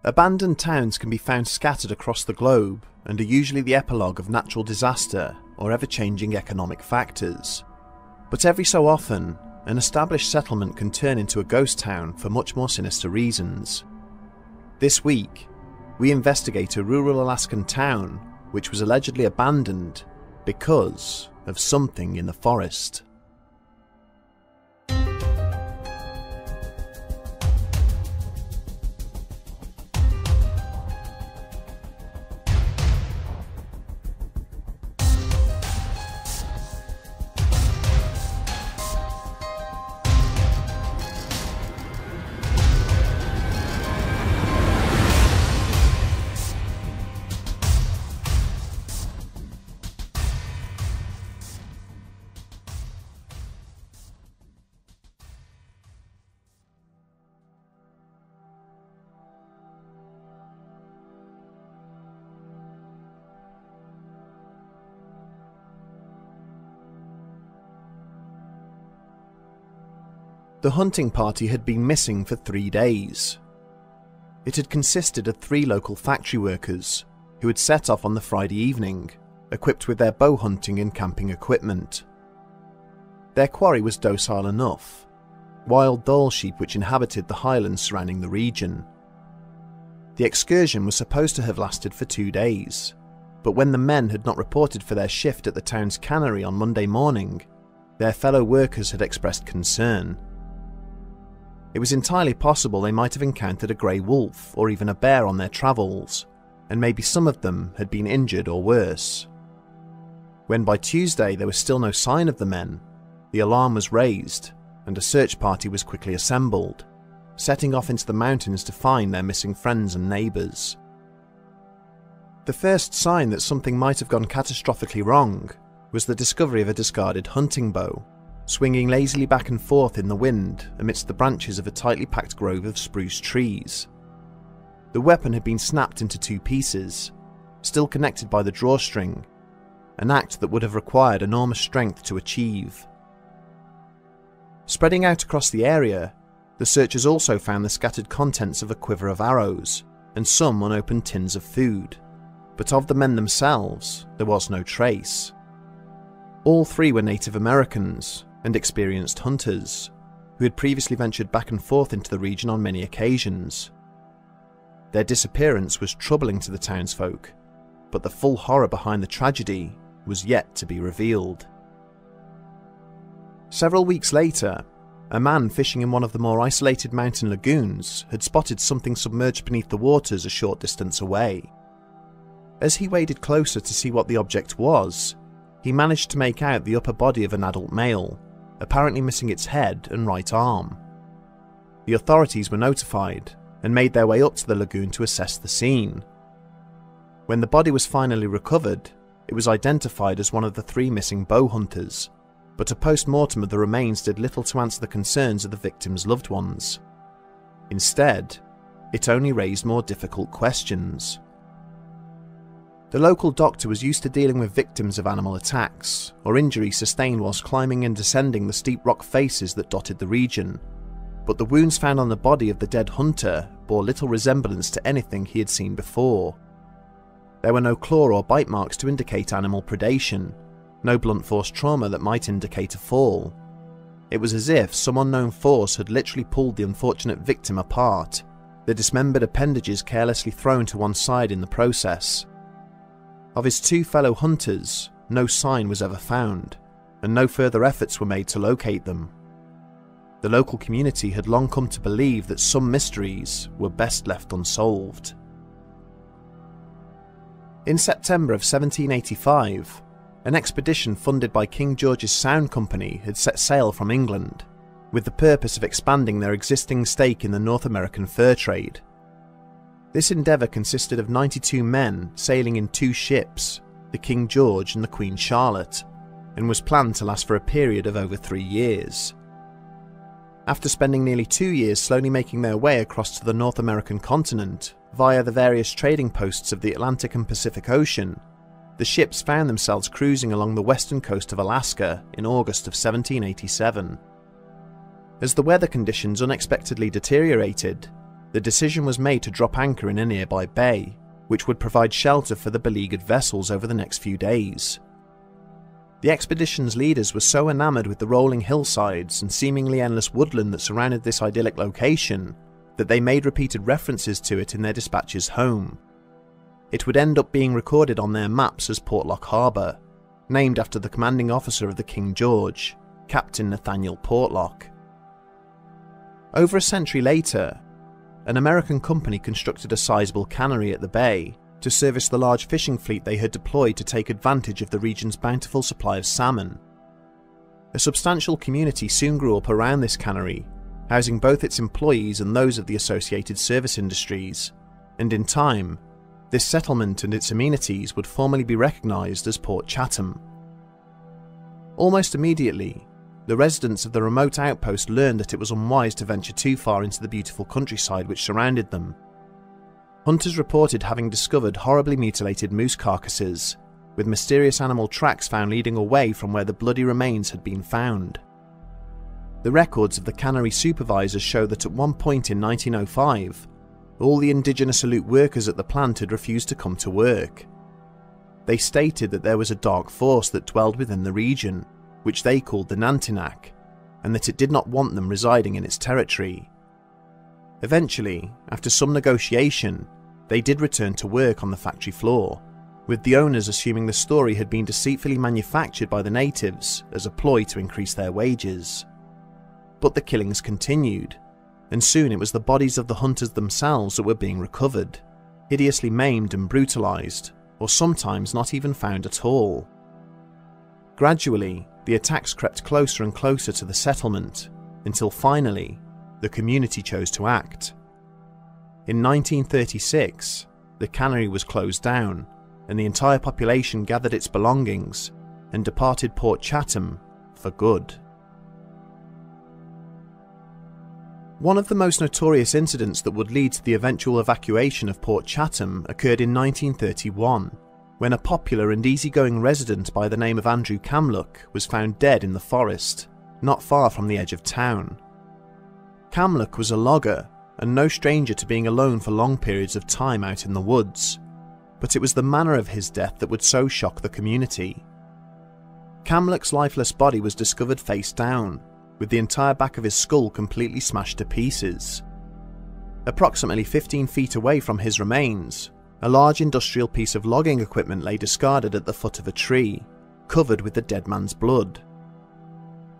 Abandoned towns can be found scattered across the globe and are usually the epilogue of natural disaster or ever-changing economic factors. But every so often, an established settlement can turn into a ghost town for much more sinister reasons. This week, we investigate a rural Alaskan town which was allegedly abandoned because of something in the forest. The hunting party had been missing for 3 days. It had consisted of 3 local factory workers who had set off on the Friday evening, equipped with their bow hunting and camping equipment. Their quarry was docile enough, wild Dhole sheep which inhabited the highlands surrounding the region. The excursion was supposed to have lasted for 2 days, but when the men had not reported for their shift at the town's cannery on Monday morning, their fellow workers had expressed concern. It was entirely possible they might have encountered a grey wolf or even a bear on their travels, and maybe some of them had been injured or worse. When by Tuesday there was still no sign of the men, the alarm was raised and a search party was quickly assembled, setting off into the mountains to find their missing friends and neighbours. The first sign that something might have gone catastrophically wrong was the discovery of a discarded hunting bow, swinging lazily back and forth in the wind amidst the branches of a tightly packed grove of spruce trees. The weapon had been snapped into 2 pieces, still connected by the drawstring, an act that would have required enormous strength to achieve. Spreading out across the area, the searchers also found the scattered contents of a quiver of arrows and some unopened tins of food, but of the men themselves there was no trace. All 3 were Native Americans and experienced hunters, who had previously ventured back and forth into the region on many occasions. Their disappearance was troubling to the townsfolk, but the full horror behind the tragedy was yet to be revealed. Several weeks later, a man fishing in one of the more isolated mountain lagoons had spotted something submerged beneath the waters a short distance away. As he waded closer to see what the object was, he managed to make out the upper body of an adult male, apparently missing its head and right arm. The authorities were notified and made their way up to the lagoon to assess the scene. When the body was finally recovered, it was identified as one of the 3 missing bow hunters, but a post-mortem of the remains did little to answer the concerns of the victims' loved ones. Instead, it only raised more difficult questions. The local doctor was used to dealing with victims of animal attacks or injuries sustained whilst climbing and descending the steep rock faces that dotted the region, but the wounds found on the body of the dead hunter bore little resemblance to anything he had seen before. There were no claw or bite marks to indicate animal predation, no blunt force trauma that might indicate a fall. It was as if some unknown force had literally pulled the unfortunate victim apart, the dismembered appendages carelessly thrown to one side in the process. Of his 2 fellow hunters, no sign was ever found, and no further efforts were made to locate them. The local community had long come to believe that some mysteries were best left unsolved. In September of 1785, an expedition funded by King George's Sound Company had set sail from England, with the purpose of expanding their existing stake in the North American fur trade. This endeavour consisted of 92 men sailing in 2 ships, the King George and the Queen Charlotte, and was planned to last for a period of over 3 years. After spending nearly 2 years slowly making their way across to the North American continent via the various trading posts of the Atlantic and Pacific Ocean, the ships found themselves cruising along the western coast of Alaska in August of 1787. As the weather conditions unexpectedly deteriorated, the decision was made to drop anchor in a nearby bay, which would provide shelter for the beleaguered vessels over the next few days. The expedition's leaders were so enamoured with the rolling hillsides and seemingly endless woodland that surrounded this idyllic location that they made repeated references to it in their dispatches home. It would end up being recorded on their maps as Portlock Harbour, named after the commanding officer of the King George, Captain Nathaniel Portlock. Over a century later, an American company constructed a sizable cannery at the bay to service the large fishing fleet they had deployed to take advantage of the region's bountiful supply of salmon. A substantial community soon grew up around this cannery, housing both its employees and those of the associated service industries, and in time, this settlement and its amenities would formally be recognised as Port Chatham. Almost immediately, the residents of the remote outpost learned that it was unwise to venture too far into the beautiful countryside which surrounded them. Hunters reported having discovered horribly mutilated moose carcasses, with mysterious animal tracks found leading away from where the bloody remains had been found. The records of the cannery supervisors show that at one point in 1905, all the indigenous Aleut workers at the plant had refused to come to work. They stated that there was a dark force that dwelled within the region, which they called the Nantinak, and that it did not want them residing in its territory. Eventually, after some negotiation, they did return to work on the factory floor, with the owners assuming the story had been deceitfully manufactured by the natives as a ploy to increase their wages. But the killings continued, and soon it was the bodies of the hunters themselves that were being recovered, hideously maimed and brutalized, or sometimes not even found at all. Gradually, the attacks crept closer and closer to the settlement, until finally, the community chose to act. In 1936, the cannery was closed down, and the entire population gathered its belongings and departed Port Chatham for good. One of the most notorious incidents that would lead to the eventual evacuation of Port Chatham occurred in 1931, when a popular and easygoing resident by the name of Andrew Camlock was found dead in the forest, not far from the edge of town. Camlock was a logger and no stranger to being alone for long periods of time out in the woods, but it was the manner of his death that would so shock the community. Camlock's lifeless body was discovered face down, with the entire back of his skull completely smashed to pieces. Approximately 15 feet away from his remains, a large industrial piece of logging equipment lay discarded at the foot of a tree, covered with the dead man's blood.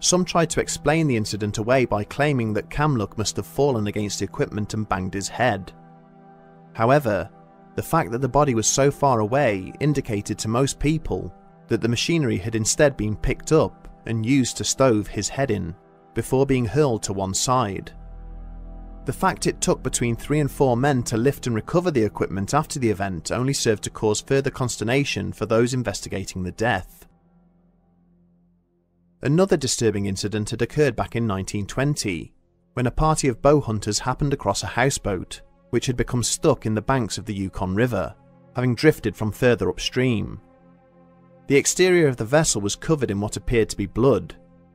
Some tried to explain the incident away by claiming that Camlock must have fallen against the equipment and banged his head. However, the fact that the body was so far away indicated to most people that the machinery had instead been picked up and used to stove his head in, before being hurled to one side. The fact it took between 3 and 4 men to lift and recover the equipment after the event only served to cause further consternation for those investigating the death. Another disturbing incident had occurred back in 1920, when a party of bow hunters happened across a houseboat, which had become stuck in the banks of the Yukon River, having drifted from further upstream. The exterior of the vessel was covered in what appeared to be blood,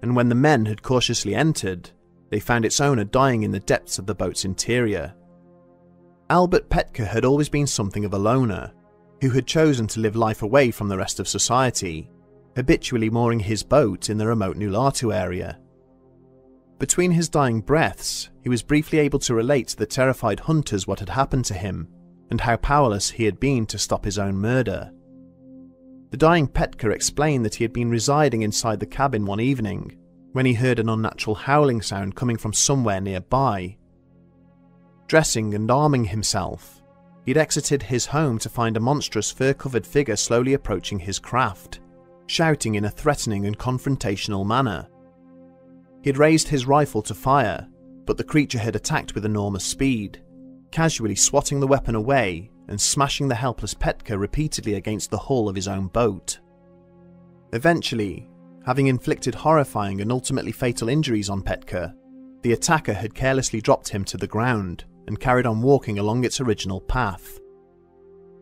and when the men had cautiously entered, they found its owner dying in the depths of the boat's interior. Albert Petka had always been something of a loner, who had chosen to live life away from the rest of society, habitually mooring his boat in the remote Nulatu area. Between his dying breaths, he was briefly able to relate to the terrified hunters what had happened to him, and how powerless he had been to stop his own murder. The dying Petka explained that he had been residing inside the cabin one evening, when he heard an unnatural howling sound coming from somewhere nearby. Dressing and arming himself, he'd exited his home to find a monstrous fur-covered figure slowly approaching his craft, shouting in a threatening and confrontational manner. He'd raised his rifle to fire, but the creature had attacked with enormous speed, casually swatting the weapon away and smashing the helpless Petka repeatedly against the hull of his own boat. Eventually, having inflicted horrifying and ultimately fatal injuries on Petka, the attacker had carelessly dropped him to the ground and carried on walking along its original path.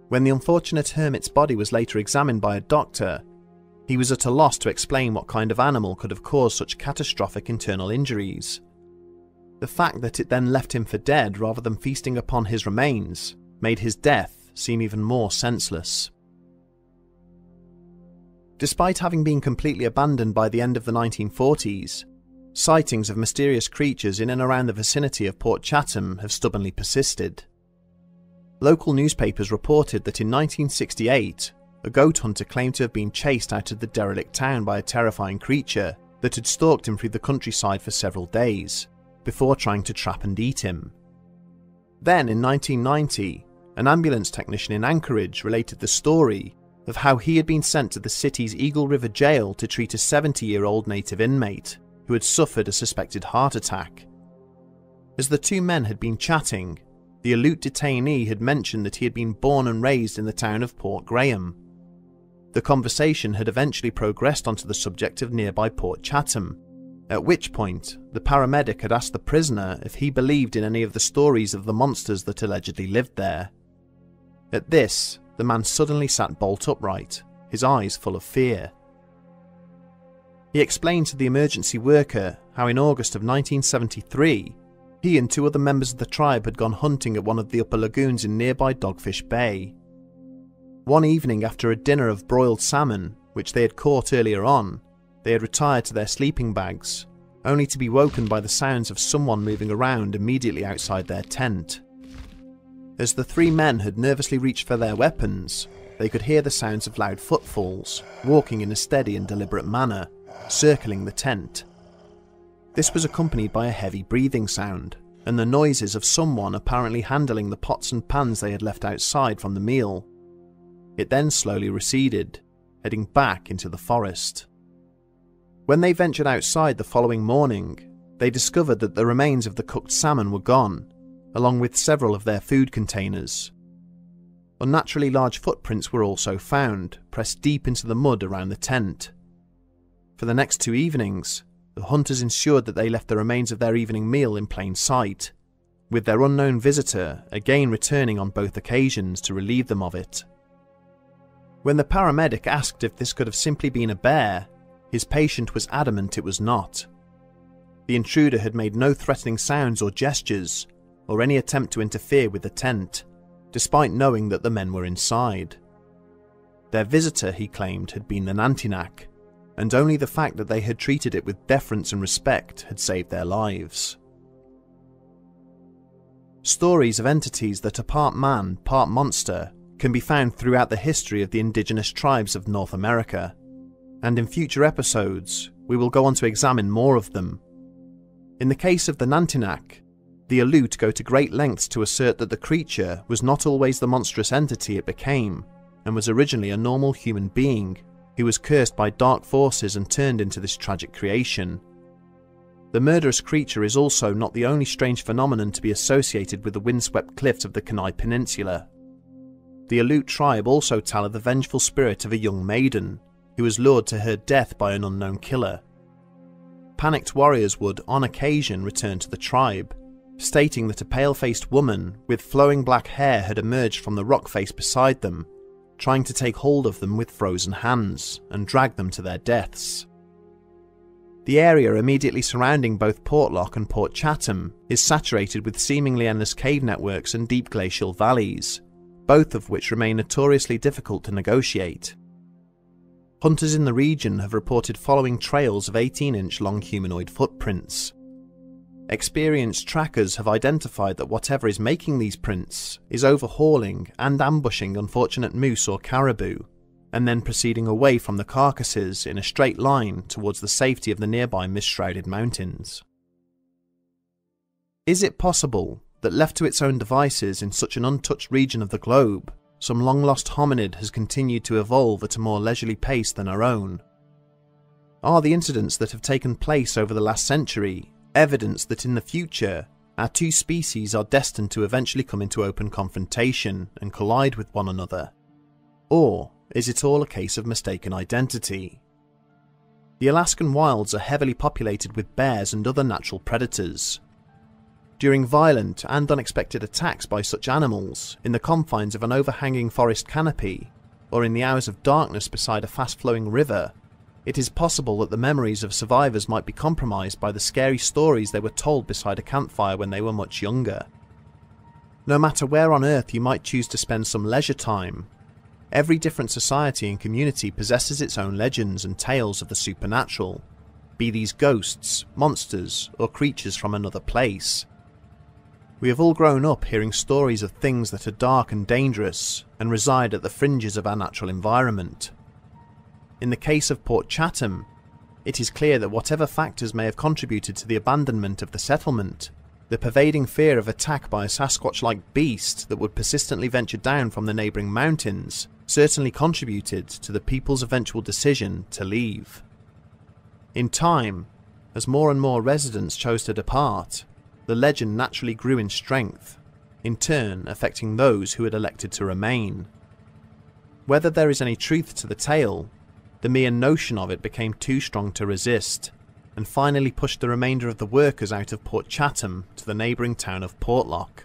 When the unfortunate hermit's body was later examined by a doctor, he was at a loss to explain what kind of animal could have caused such catastrophic internal injuries. The fact that it then left him for dead rather than feasting upon his remains made his death seem even more senseless. Despite having been completely abandoned by the end of the 1940s, sightings of mysterious creatures in and around the vicinity of Port Chatham have stubbornly persisted. Local newspapers reported that in 1968, a goat hunter claimed to have been chased out of the derelict town by a terrifying creature that had stalked him through the countryside for several days, before trying to trap and eat him. Then, in 1990, an ambulance technician in Anchorage related the story of how he had been sent to the city's Eagle River jail to treat a 70-year-old native inmate who had suffered a suspected heart attack. As the two men had been chatting, the Aleut detainee had mentioned that he had been born and raised in the town of Port Graham. The conversation had eventually progressed onto the subject of nearby Port Chatham, at which point the paramedic had asked the prisoner if he believed in any of the stories of the monsters that allegedly lived there. At this, the man suddenly sat bolt upright, his eyes full of fear. He explained to the emergency worker how in August of 1973, he and two other members of the tribe had gone hunting at one of the upper lagoons in nearby Dogfish Bay. One evening after a dinner of broiled salmon, which they had caught earlier on, they had retired to their sleeping bags, only to be woken by the sounds of someone moving around immediately outside their tent. As the three men had nervously reached for their weapons, they could hear the sounds of loud footfalls, walking in a steady and deliberate manner, circling the tent. This was accompanied by a heavy breathing sound, and the noises of someone apparently handling the pots and pans they had left outside from the meal. It then slowly receded, heading back into the forest. When they ventured outside the following morning, they discovered that the remains of the cooked salmon were gone, along with several of their food containers. Unnaturally large footprints were also found, pressed deep into the mud around the tent. For the next 2 evenings, the hunters ensured that they left the remains of their evening meal in plain sight, with their unknown visitor again returning on both occasions to relieve them of it. When the paramedic asked if this could have simply been a bear, his patient was adamant it was not. The intruder had made no threatening sounds or gestures, or any attempt to interfere with the tent, despite knowing that the men were inside. Their visitor, he claimed, had been the Nantinak, and only the fact that they had treated it with deference and respect had saved their lives. Stories of entities that are part man, part monster can be found throughout the history of the indigenous tribes of North America, and in future episodes we will go on to examine more of them. In the case of the Nantinak, the Aleut go to great lengths to assert that the creature was not always the monstrous entity it became, and was originally a normal human being who was cursed by dark forces and turned into this tragic creation. The murderous creature is also not the only strange phenomenon to be associated with the windswept cliffs of the Kenai Peninsula. The Aleut tribe also tell of the vengeful spirit of a young maiden who was lured to her death by an unknown killer. Panicked warriors would, on occasion, return to the tribe, stating that a pale-faced woman with flowing black hair had emerged from the rock face beside them, trying to take hold of them with frozen hands and drag them to their deaths. The area immediately surrounding both Portlock and Port Chatham is saturated with seemingly endless cave networks and deep glacial valleys, both of which remain notoriously difficult to negotiate. Hunters in the region have reported following trails of 18-inch long humanoid footprints. Experienced trackers have identified that whatever is making these prints is overhauling and ambushing unfortunate moose or caribou, and then proceeding away from the carcasses in a straight line towards the safety of the nearby mist-shrouded mountains. Is it possible that left to its own devices in such an untouched region of the globe, some long-lost hominid has continued to evolve at a more leisurely pace than our own? Are the incidents that have taken place over the last century evidence that in the future, our two species are destined to eventually come into open confrontation and collide with one another? Or is it all a case of mistaken identity? The Alaskan wilds are heavily populated with bears and other natural predators. During violent and unexpected attacks by such animals in the confines of an overhanging forest canopy, or in the hours of darkness beside a fast-flowing river, it is possible that the memories of survivors might be compromised by the scary stories they were told beside a campfire when they were much younger. No matter where on Earth you might choose to spend some leisure time, every different society and community possesses its own legends and tales of the supernatural, be these ghosts, monsters, or creatures from another place. We have all grown up hearing stories of things that are dark and dangerous and reside at the fringes of our natural environment. In the case of Port Chatham, it is clear that whatever factors may have contributed to the abandonment of the settlement, the pervading fear of attack by a Sasquatch-like beast that would persistently venture down from the neighbouring mountains certainly contributed to the people's eventual decision to leave. In time, as more and more residents chose to depart, the legend naturally grew in strength, in turn affecting those who had elected to remain. Whether there is any truth to the tale, the mere notion of it became too strong to resist, and finally pushed the remainder of the workers out of Port Chatham to the neighbouring town of Portlock.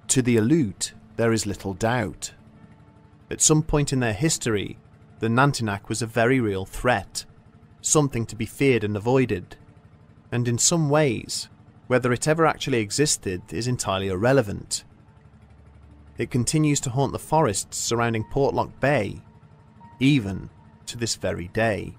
To the Aleut, there is little doubt. At some point in their history, the Nantinak was a very real threat, something to be feared and avoided, and in some ways, whether it ever actually existed is entirely irrelevant. It continues to haunt the forests surrounding Portlock Bay, even to this very day.